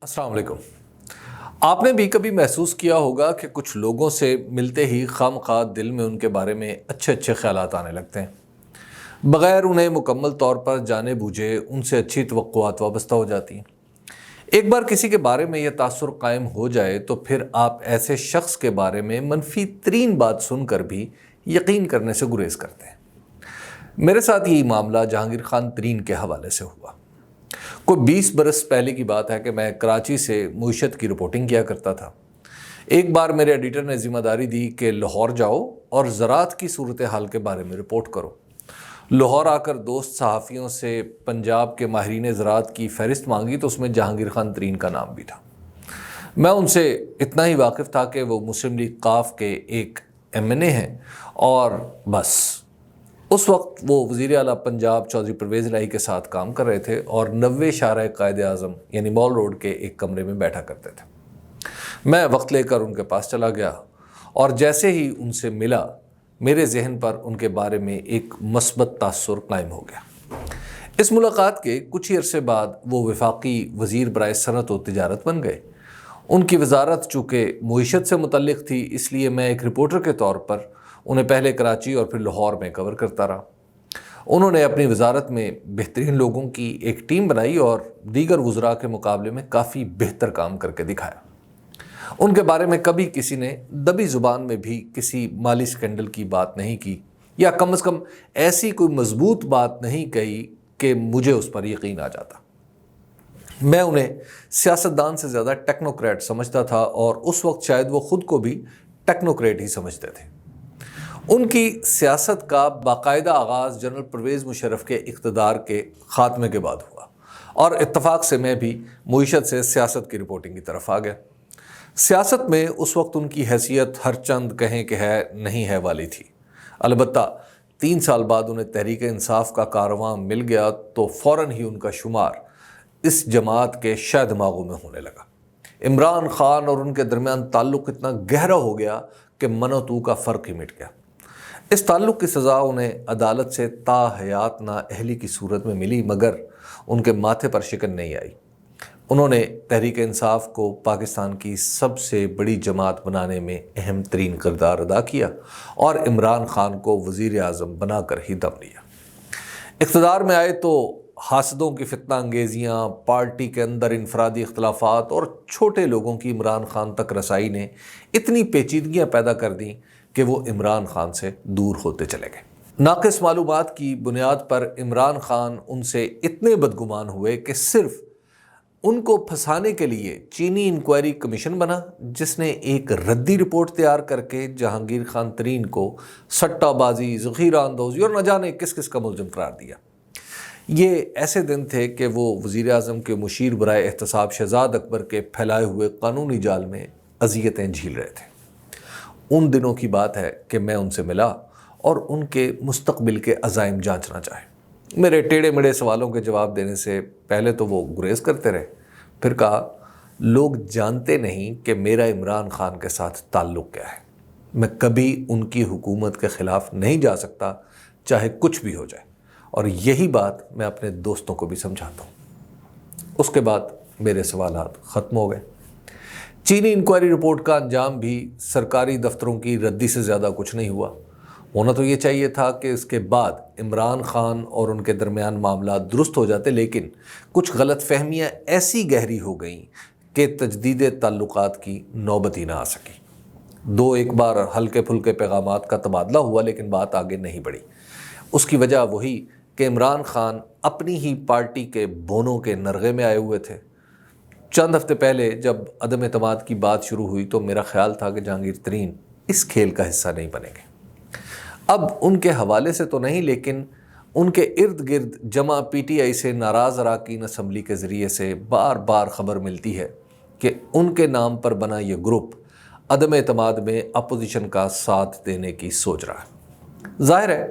السلام علیکم۔ آپ نے بھی کبھی محسوس کیا ہوگا کہ کچھ لوگوں سے ملتے ہی خواہ دل میں ان کے بارے میں اچھے خیالات آنے لگتے ہیں، بغیر انہیں مکمل طور پر جانے بوجھے ان سے اچھی توقعات وابستہ ہو جاتی ہیں۔ ایک بار کسی کے بارے میں یہ تاثر قائم ہو جائے تو پھر آپ ایسے شخص کے بارے میں منفی ترین بات سن کر بھی یقین کرنے سے گریز کرتے ہیں۔ میرے ساتھ یہی معاملہ جہانگیر خان ترین کے حوالے سے ہوا۔ کوئی 20 برس پہلے کی بات ہے کہ میں کراچی سے معیشت کی رپورٹنگ کیا کرتا تھا۔ ایک بار میرے ایڈیٹر نے ذمہ داری دی کہ لاہور جاؤ اور زراعت کی صورتحال کے بارے میں رپورٹ کرو۔ لاہور آ کر دوست صحافیوں سے پنجاب کے ماہرین زراعت کی فہرست مانگی تو اس میں جہانگیر خان ترین کا نام بھی تھا۔ میں ان سے اتنا ہی واقف تھا کہ وہ مسلم لیگ ق کے ایک MNA ہیں اور بس۔ اس وقت وہ وزیر اعلیٰ پنجاب چودھری پرویز الہی کے ساتھ کام کر رہے تھے اور 90 شارع قائد اعظم یعنی مال روڈ کے ایک کمرے میں بیٹھا کرتے تھے۔ میں وقت لے کر ان کے پاس چلا گیا اور جیسے ہی ان سے ملا میرے ذہن پر ان کے بارے میں ایک مثبت تاثر قائم ہو گیا۔ اس ملاقات کے کچھ ہی عرصے بعد وہ وفاقی وزیر برائے صنعت و تجارت بن گئے۔ ان کی وزارت چونکہ معیشت سے متعلق تھی، اس لیے میں ایک رپورٹر کے طور پر انہیں پہلے کراچی اور پھر لاہور میں کور کرتا رہا۔ انہوں نے اپنی وزارت میں بہترین لوگوں کی ایک ٹیم بنائی اور دیگر وزراء کے مقابلے میں کافی بہتر کام کر کے دکھایا۔ ان کے بارے میں کبھی کسی نے دبی زبان میں بھی کسی مالی سکینڈل کی بات نہیں کی، یا کم از کم ایسی کوئی مضبوط بات نہیں کہی کہ مجھے اس پر یقین آ جاتا۔ میں انہیں سیاستدان سے زیادہ ٹیکنوکریٹ سمجھتا تھا اور اس وقت شاید وہ خود کو بھی ٹیکنوکریٹ ہی سمجھتے تھے۔ ان کی سیاست کا باقاعدہ آغاز جنرل پرویز مشرف کے اقتدار کے خاتمے کے بعد ہوا اور اتفاق سے میں بھی معیشت سے سیاست کی رپورٹنگ کی طرف آ گیا۔ سیاست میں اس وقت ان کی حیثیت ہر چند کہیں کہ ہے نہیں ہے والی تھی، البتہ 3 سال بعد انہیں تحریک انصاف کا کارواں مل گیا تو فوراً ہی ان کا شمار اس جماعت کے شہ دماغوں میں ہونے لگا۔ عمران خان اور ان کے درمیان تعلق اتنا گہرا ہو گیا کہ من و تو کا فرق ہی مٹ گیا۔ اس تعلق کی سزا انہیں عدالت سے تا حیات نااہلی کی صورت میں ملی، مگر ان کے ماتھے پر شکن نہیں آئی۔ انہوں نے تحریک انصاف کو پاکستان کی سب سے بڑی جماعت بنانے میں اہم ترین کردار ادا کیا اور عمران خان کو وزیر اعظم بنا کر ہی دم لیا۔ اقتدار میں آئے تو حاسدوں کی فتنہ انگیزیاں، پارٹی کے اندر انفرادی اختلافات اور چھوٹے لوگوں کی عمران خان تک رسائی نے اتنی پیچیدگیاں پیدا کر دیں کہ وہ عمران خان سے دور ہوتے چلے گئے۔ ناقص معلومات کی بنیاد پر عمران خان ان سے اتنے بدگمان ہوئے کہ صرف ان کو پھنسانے کے لیے چینی انکوائری کمیشن بنا، جس نے ایک ردی رپورٹ تیار کر کے جہانگیر خان ترین کو سٹہ بازی، ذخیرہ اندوزی اور نہ جانے کس کس کا ملزم قرار دیا۔ یہ ایسے دن تھے کہ وہ وزیر اعظم کے مشیر برائے احتساب شہزاد اکبر کے پھیلائے ہوئے قانونی جال میں اذیتیں جھیل رہے تھے۔ ان دنوں کی بات ہے کہ میں ان سے ملا اور ان کے مستقبل کے عزائم جانچنا چاہے۔ میرے ٹیڑھے مڑے سوالوں کے جواب دینے سے پہلے تو وہ گریز کرتے رہے، پھر کہا لوگ جانتے نہیں کہ میرا عمران خان کے ساتھ تعلق کیا ہے۔ میں کبھی ان کی حکومت کے خلاف نہیں جا سکتا، چاہے کچھ بھی ہو جائے، اور یہی بات میں اپنے دوستوں کو بھی سمجھاتا ہوں۔ اس کے بعد میرے سوالات ختم ہو گئے۔ چینی انکوائری رپورٹ کا انجام بھی سرکاری دفتروں کی ردی سے زیادہ کچھ نہیں ہوا۔ ہونا تو یہ چاہیے تھا کہ اس کے بعد عمران خان اور ان کے درمیان معاملات درست ہو جاتے، لیکن کچھ غلط فہمیاں ایسی گہری ہو گئیں کہ تجدید تعلقات کی نوبت ہی نہ آ سکی۔ ایک بار ہلکے پھلکے پیغامات کا تبادلہ ہوا، لیکن بات آگے نہیں بڑھی۔ اس کی وجہ وہی کہ عمران خان اپنی ہی پارٹی کے بونوں کے نرغے میں آئے ہوئے تھے۔ چند ہفتے پہلے جب عدم اعتماد کی بات شروع ہوئی تو میرا خیال تھا کہ جہانگیر ترین اس کھیل کا حصہ نہیں بنیں گے۔ اب ان کے حوالے سے تو نہیں، لیکن ان کے ارد گرد جمع PTI سے ناراض اراکین اسمبلی کے ذریعے سے بار بار خبر ملتی ہے کہ ان کے نام پر بنا یہ گروپ عدم اعتماد میں اپوزیشن کا ساتھ دینے کی سوچ رہا ہے۔ ظاہر ہے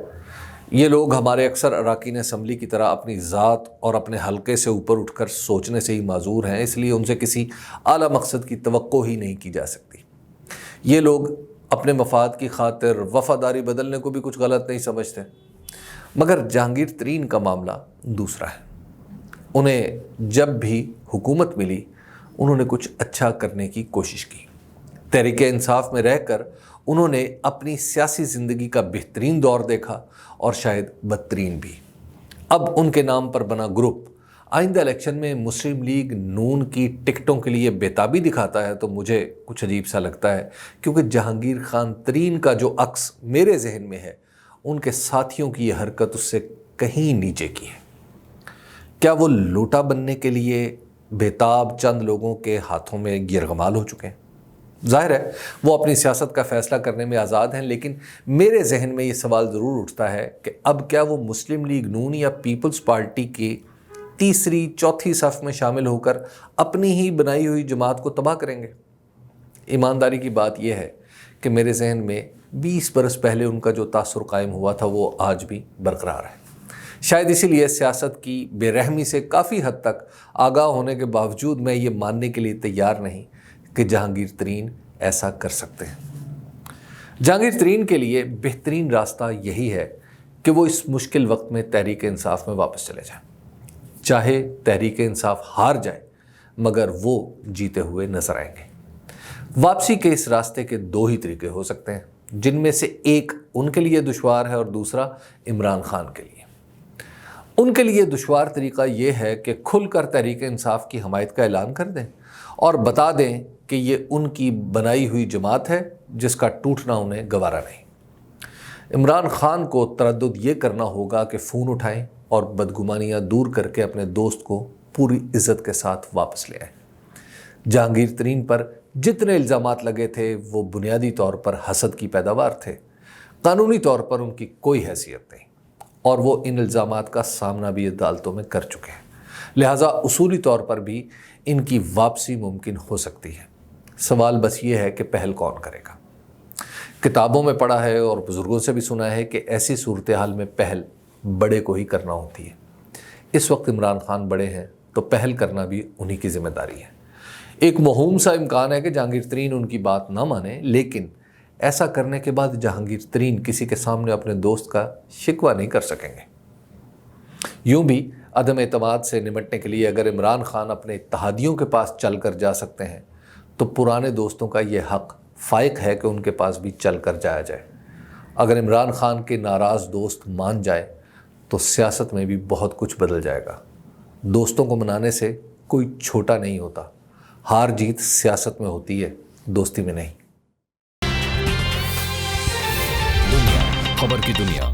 یہ لوگ ہمارے اکثر اراکین اسمبلی کی طرح اپنی ذات اور اپنے حلقے سے اوپر اٹھ کر سوچنے سے ہی معذور ہیں، اس لیے ان سے کسی اعلیٰ مقصد کی توقع ہی نہیں کی جا سکتی۔ یہ لوگ اپنے مفاد کی خاطر وفاداری بدلنے کو بھی کچھ غلط نہیں سمجھتے، مگر جہانگیر ترین کا معاملہ دوسرا ہے۔ انہیں جب بھی حکومت ملی انہوں نے کچھ اچھا کرنے کی کوشش کی۔ تحریک انصاف میں رہ کر انہوں نے اپنی سیاسی زندگی کا بہترین دور دیکھا اور شاید بدترین بھی۔ اب ان کے نام پر بنا گروپ آئندہ الیکشن میں مسلم لیگ نون کی ٹکٹوں کے لیے بےتابی دکھاتا ہے تو مجھے کچھ عجیب سا لگتا ہے، کیونکہ جہانگیر خان ترین کا جو عکس میرے ذہن میں ہے ان کے ساتھیوں کی یہ حرکت اس سے کہیں نیچے کی ہے۔ کیا وہ لوٹا بننے کے لیے بےتاب چند لوگوں کے ہاتھوں میں گیرغمال ہو چکے ہیں؟ ظاہر ہے وہ اپنی سیاست کا فیصلہ کرنے میں آزاد ہیں، لیکن میرے ذہن میں یہ سوال ضرور اٹھتا ہے کہ اب کیا وہ مسلم لیگ نون یا پیپلز پارٹی کی تیسری چوتھی صف میں شامل ہو کر اپنی ہی بنائی ہوئی جماعت کو تباہ کریں گے؟ ایمانداری کی بات یہ ہے کہ میرے ذہن میں 20 برس پہلے ان کا جو تاثر قائم ہوا تھا وہ آج بھی برقرار ہے۔ شاید اسی لیے سیاست کی بے رحمی سے کافی حد تک آگاہ ہونے کے باوجود میں یہ ماننے کے لیے تیار نہیں کہ جہانگیر ترین ایسا کر سکتے ہیں۔ جہانگیر ترین کے لیے بہترین راستہ یہی ہے کہ وہ اس مشکل وقت میں تحریک انصاف میں واپس چلے جائیں، چاہے تحریک انصاف ہار جائے مگر وہ جیتے ہوئے نظر آئیں گے۔ واپسی کے اس راستے کے 2 ہی طریقے ہو سکتے ہیں، جن میں سے ایک ان کے لیے دشوار ہے اور دوسرا عمران خان کے لیے۔ ان کے لیے دشوار طریقہ یہ ہے کہ کھل کر تحریک انصاف کی حمایت کا اعلان کر دیں اور بتا دیں کہ یہ ان کی بنائی ہوئی جماعت ہے جس کا ٹوٹنا انہیں گوارا نہیں۔ عمران خان کو تردد یہ کرنا ہوگا کہ فون اٹھائیں اور بدگمانیاں دور کر کے اپنے دوست کو پوری عزت کے ساتھ واپس لے آئیں۔ جہانگیر ترین پر جتنے الزامات لگے تھے وہ بنیادی طور پر حسد کی پیداوار تھے، قانونی طور پر ان کی کوئی حیثیت نہیں اور وہ ان الزامات کا سامنا بھی عدالتوں میں کر چکے ہیں، لہٰذا اصولی طور پر بھی ان کی واپسی ممکن ہو سکتی ہے۔ سوال بس یہ ہے کہ پہل کون کرے گا۔ کتابوں میں پڑھا ہے اور بزرگوں سے بھی سنا ہے کہ ایسی صورتحال میں پہل بڑے کو ہی کرنا ہوتی ہے۔ اس وقت عمران خان بڑے ہیں تو پہل کرنا بھی انہی کی ذمہ داری ہے۔ ایک موہوم سا امکان ہے کہ جہانگیر ترین ان کی بات نہ مانے، لیکن ایسا کرنے کے بعد جہانگیر ترین کسی کے سامنے اپنے دوست کا شکوہ نہیں کر سکیں گے۔ یوں بھی عدم اعتماد سے نمٹنے کے لیے اگر عمران خان اپنے اتحادیوں کے پاس چل کر جا سکتے ہیں تو پرانے دوستوں کا یہ حق فائق ہے کہ ان کے پاس بھی چل کر جایا جائے۔ اگر عمران خان کے ناراض دوست مان جائے تو سیاست میں بھی بہت کچھ بدل جائے گا۔ دوستوں کو منانے سے کوئی چھوٹا نہیں ہوتا، ہار جیت سیاست میں ہوتی ہے، دوستی میں نہیں۔ خبر کی دنیا